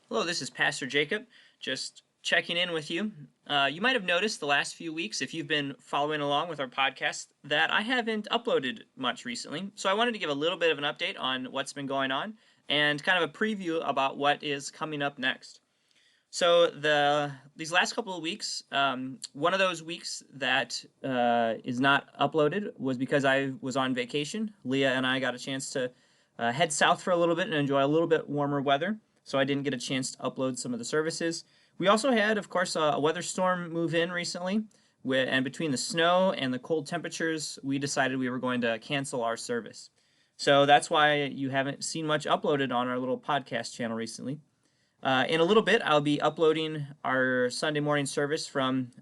Hello, this is Pastor Jacob, just checking in with you. You might have noticed the last few weeks, if you've been following along with our podcast, that I haven't uploaded much recently. So I wanted to give a little bit of an update on what's been going on and kind of a preview about what is coming up next. So these last couple of weeks, one of those weeks that is not uploaded was because I was on vacation. Leah and I got a chance to head south for a little bit and enjoy a little bit warmer weather, so I didn't get a chance to upload some of the services. We also had, of course, a weather storm move in recently, and between the snow and the cold temperatures, we decided we were going to cancel our service. So that's why you haven't seen much uploaded on our little podcast channel recently. In a little bit, I'll be uploading our Sunday morning service from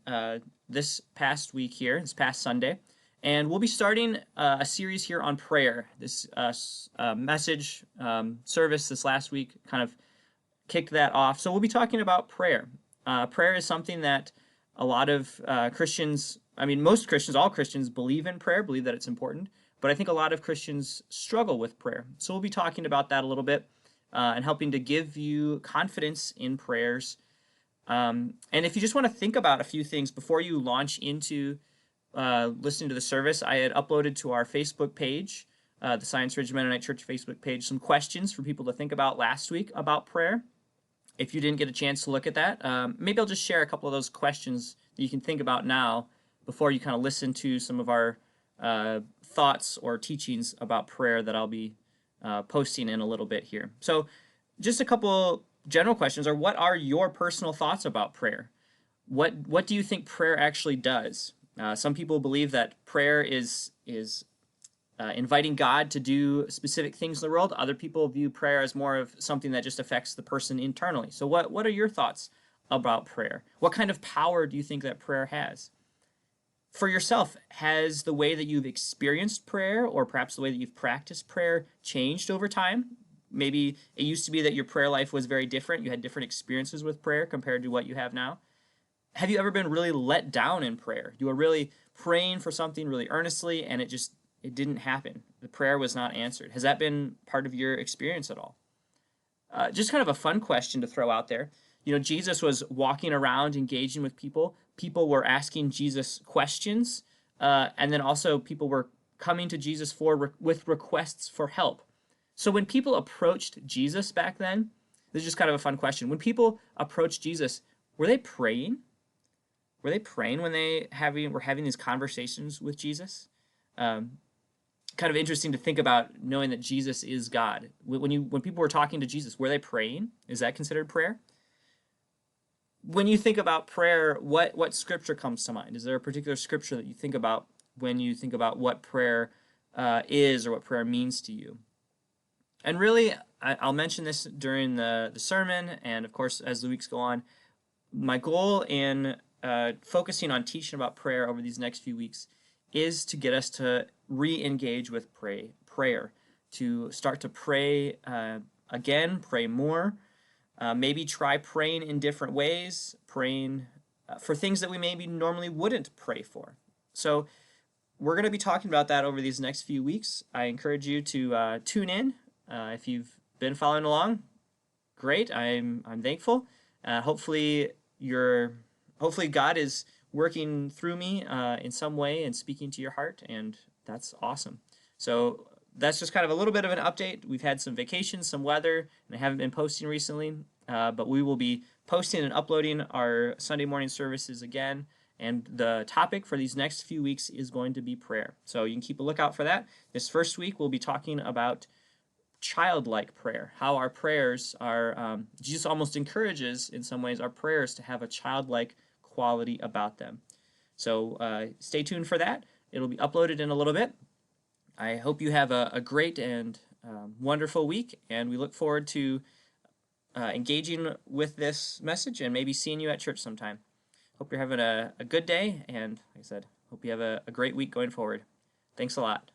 this past week here, this past Sunday. And we'll be starting a series here on prayer. This message service this last week kind of kicked that off. So we'll be talking about prayer. Prayer is something that a lot of Christians, most Christians, all Christians believe in prayer, believe that it's important. But I think a lot of Christians struggle with prayer. So we'll be talking about that a little bit. And helping to give you confidence in prayers. And if you just want to think about a few things before you launch into listening to the service, I had uploaded to our Facebook page, the Science Ridge Mennonite Church Facebook page, some questions for people to think about last week about prayer. If you didn't get a chance to look at that, maybe I'll just share a couple of those questions that you can think about now before you kind of listen to some of our thoughts or teachings about prayer that I'll be posting in a little bit here. So just a couple general questions are: what are your personal thoughts about prayer? What do you think prayer actually does? Some people believe that prayer is inviting God to do specific things in the world. Other people view prayer as more of something that just affects the person internally. So what are your thoughts about prayer? What kind of power do you think that prayer has? For yourself, has the way that you've experienced prayer, or perhaps the way that you've practiced prayer, changed over time? Maybe it used to be that your prayer life was very different. You had different experiences with prayer compared to what you have now. Have you ever been really let down in prayer? You were really praying for something really earnestly and it didn't happen. The prayer was not answered. Has that been part of your experience at all? Just kind of a fun question to throw out there. Jesus was walking around engaging with people. People were asking Jesus questions, and then also people were coming to Jesus with requests for help. So when people approached Jesus back then, this is just kind of a fun question. When people approached Jesus, were they praying? Were they praying when were having these conversations with Jesus? Kind of interesting to think about, knowing that Jesus is God. When people were talking to Jesus, were they praying? Is that considered prayer? When you think about prayer, what scripture comes to mind? Is there a particular scripture that you think about when you think about what prayer is or what prayer means to you? And really, I'll mention this during the sermon, and of course as the weeks go on. My goal in focusing on teaching about prayer over these next few weeks is to get us to re-engage with prayer, to start to pray again, pray more. Maybe try praying in different ways, praying for things that we maybe normally wouldn't pray for. So we're going to be talking about that over these next few weeks. I encourage you to tune in. If you've been following along, great. I'm thankful. Hopefully God is working through me in some way and speaking to your heart, and that's awesome. So that's just kind of a little bit of an update. We've had some vacations, some weather, and I haven't been posting recently, but we will be posting and uploading our Sunday morning services again, and the topic for these next few weeks is going to be prayer. So you can keep a lookout for that. This first week, we'll be talking about childlike prayer, how our prayers are, Jesus almost encourages, in some ways, our prayers to have a childlike quality about them. So stay tuned for that. It'll be uploaded in a little bit. I hope you have a great and wonderful week, and we look forward to engaging with this message and maybe seeing you at church sometime. Hope you're having a good day, and like I said, hope you have a great week going forward. Thanks a lot.